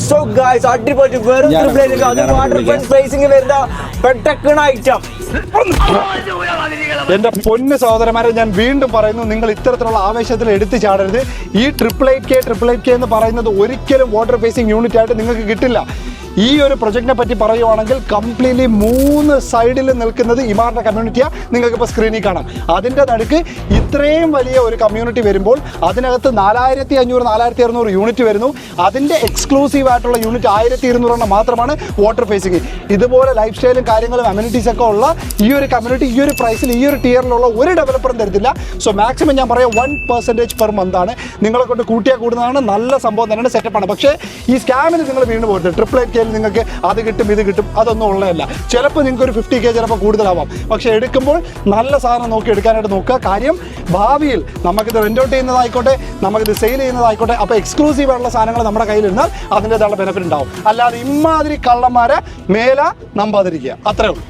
So guys അടിപൊളി വെറും water front facing വരുന്ന പെട്ടക്കണ ഐറ്റം. എന്റെ പൊന്ന് സഹോദരന്മാരെ, ഞാൻ വീണ്ടും പറയുന്നു, നിങ്ങൾ ഇത്തരത്തിലുള്ള ആവേശത്തിൽ എടുത്തു ചാടരുത്. ഈ 888K എന്ന് പറയുന്നത് ഒരിക്കലും വാട്ടർ ഫേസിംഗ് യൂണിറ്റ് ആയിട്ട് നിങ്ങൾക്ക് കിട്ടില്ല. ഈ ഒരു പ്രൊജക്റ്റിനെ പറ്റി പറയുവാണെങ്കിൽ കംപ്ലീറ്റ്ലി 3 സൈഡിൽ നിൽക്കുന്നത് ഇമാറിൻ്റെ കമ്മ്യൂണിറ്റിയാണ്. നിങ്ങൾക്കിപ്പോൾ സ്ക്രീനിൽ കാണാം. അതിൻ്റെ നടുക്ക് ഇത്രയും വലിയ ഒരു കമ്മ്യൂണിറ്റി വരുമ്പോൾ അതിനകത്ത് 4500-4600 യൂണിറ്റ് വരുന്നു. അതിൻ്റെ എക്സ്ക്ലൂസീവ് ആയിട്ടുള്ള യൂണിറ്റ് 1200 മാത്രമാണ് വാട്ടർ ഫേസിംഗ്. ഇതുപോലെ ലൈഫ് സ്റ്റൈലും കാര്യങ്ങളും അമ്യൂണിറ്റീസ് ഒക്കെ ഉള്ള ഈ ഒരു കമ്മ്യൂണിറ്റി ഈ ഒരു പ്രൈസിൽ ഈ ഒരു ടിയറിലുള്ള ഒരു ഡെവലപ്പറും തരത്തില്ല. സോ മാക്സിമം ഞാൻ പറയാം 1% പെർ മന്താണ്. നിങ്ങളെ കൊണ്ട് കൂട്ടിയാൽ കൂടുന്നതാണ്. നല്ല സംഭവം തന്നെയാണ്, സെറ്റപ്പാണ്. പക്ഷേ ഈ സ്കാമിന് നിങ്ങൾ വീണ്ടും പോകരുത്. 888K നിങ്ങൾക്ക് അത് കിട്ടും ഇത് കിട്ടും അതൊന്നും ഉള്ളതല്ല. ചിലപ്പോൾ നിങ്ങൾക്ക് ഒരു 50K ചിലപ്പോൾ കൂടുതലാവാം. പക്ഷേ എടുക്കുമ്പോൾ നല്ല സാധനം നോക്കി എടുക്കാനായിട്ട് നോക്കുക. കാര്യം ഭാവിയിൽ നമുക്കിത് റെൻ്റ് ഔട്ട് ചെയ്യുന്നതായിക്കോട്ടെ, നമുക്കിത് സെയിൽ ചെയ്യുന്നതായിക്കോട്ടെ, അപ്പോൾ എക്സ്ക്ലൂസീവ് ആയിട്ടുള്ള സാധനങ്ങൾ നമ്മുടെ കയ്യിലിരുന്നാൽ അതിൻ്റെതായുള്ള ബെനിഫിറ്റ് ഉണ്ടാവും. അല്ലാതെ ഇമാതിരി കള്ളന്മാരെ മേല നമ്പാതിരിക്കുക. അത്രേ ഉള്ളൂ.